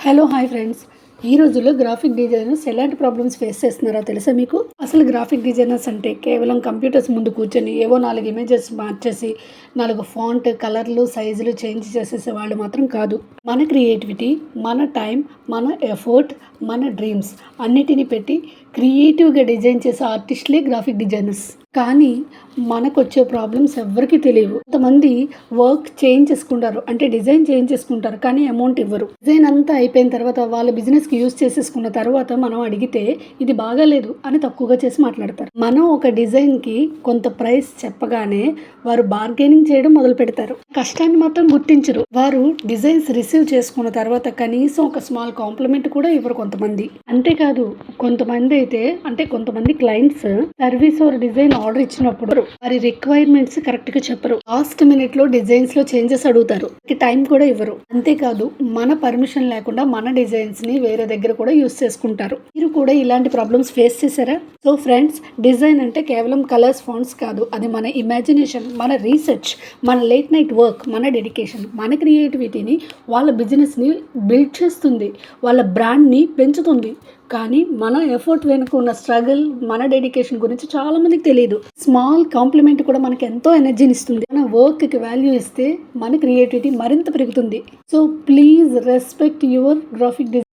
Hello hi friends. ఈ రోజుల్లో graphic designers ఎలాంటి ప్రాబ్లమ్స్ ఫేస్ చేస్తున్నారో తెలుసా మీకు? అసలు గ్రాఫిక్ డిజైనర్స్ అంటే కేవలం కంప్యూటర్స్ ముందు కూర్చొని ఏవో 4 ఇమేజెస్ మార్చేసి 4 ఫాంట్ కలర్లు సైజులు చేంజ్ చేసేసే వాళ్ళు మాత్రం కాదు. మన క్రియేటివిటీ, మన టైం, మన ఎఫర్ట్, మన డ్రీమ్స్ అన్నిటిని పెట్టి క్రియేటివ్గా డిజైన్ చేసే ఆర్టిస్టులే గ్రాఫిక్ డిజైనర్స్. కానీ మనకొచ్చే ప్రాబ్లమ్స్ ఎవ్వరికీ తెలియవు. కొంతమంది వర్క్ చేంజ్ చేసుకుంటారు, అంటే డిజైన్ చేంజ్ చేసుకుంటారు, కానీ అమౌంట్ ఇవ్వరు. డిజైన్ అంతా అయిపోయిన తర్వాత వాళ్ళ బిజినెస్కి యూజ్ చేసేసుకున్న తర్వాత మనం అడిగితే ఇది బాగాలేదు అని తక్కువగా చేసి మాట్లాడతారు. మనం ఒక డిజైన్కి కొంత ప్రైస్ చెప్పగానే వారు బార్గెనింగ్ చేయడం మొదలు పెడతారు. కష్టాన్ని మాత్రం గుర్తించరు. వారు డిజైన్స్ రిసీవ్ చేసుకున్న తర్వాత కనీసం ఒక స్మాల్ కాంప్లిమెంట్ కూడా ఇవ్వరు కొంతమంది. అంతేకాదు కొంతమంది clients service or design order ఇచ్చినప్పుడు వారి రిక్వైర్మెంట్స్ కరెక్ట్ గా చెప్పరు. లాస్ట్ మినిట్ లో డిజైన్స్ లో చేంజెస్ అడుగుతారు. టైం కూడా ఇవ్వరు. అంతేకాదు మన పర్మిషన్ లేకుండా మన డిజైన్స్ ని వేరే దగ్గర కూడా యూస్ చేసుకుంటారు. మీరు కూడా ఇలాంటి ప్రాబ్లమ్స్ ఫేస్ చేశారా? సో ఫ్రెండ్స్, డిజైన్ అంటే కేవలం కలర్స్ ఫాంట్స్ కాదు. అది మన ఇమాజినేషన్, మన రీసెర్చ్, మన లేట్ నైట్ వర్క్, మన డెడికేషన్, మన క్రియేటివిటీని వాళ్ళ బిజినెస్ని బిల్డ్ చేస్తుంది, వాళ్ళ బ్రాండ్ని పెంచుతుంది. కానీ మన ఎఫర్ట్ వెనుక ఉన్న స్ట్రగుల్, మన డెడికేషన్ గురించి చాలా మందికి తెలియదు. స్మాల్ కాంప్లిమెంట్ కూడా మనకి ఎంతో ఎనర్జీని ఇస్తుంది. మన వర్క్కి వాల్యూ ఇస్తే మన క్రియేటివిటీ మరింత పెరుగుతుంది. So please respect your graphic design.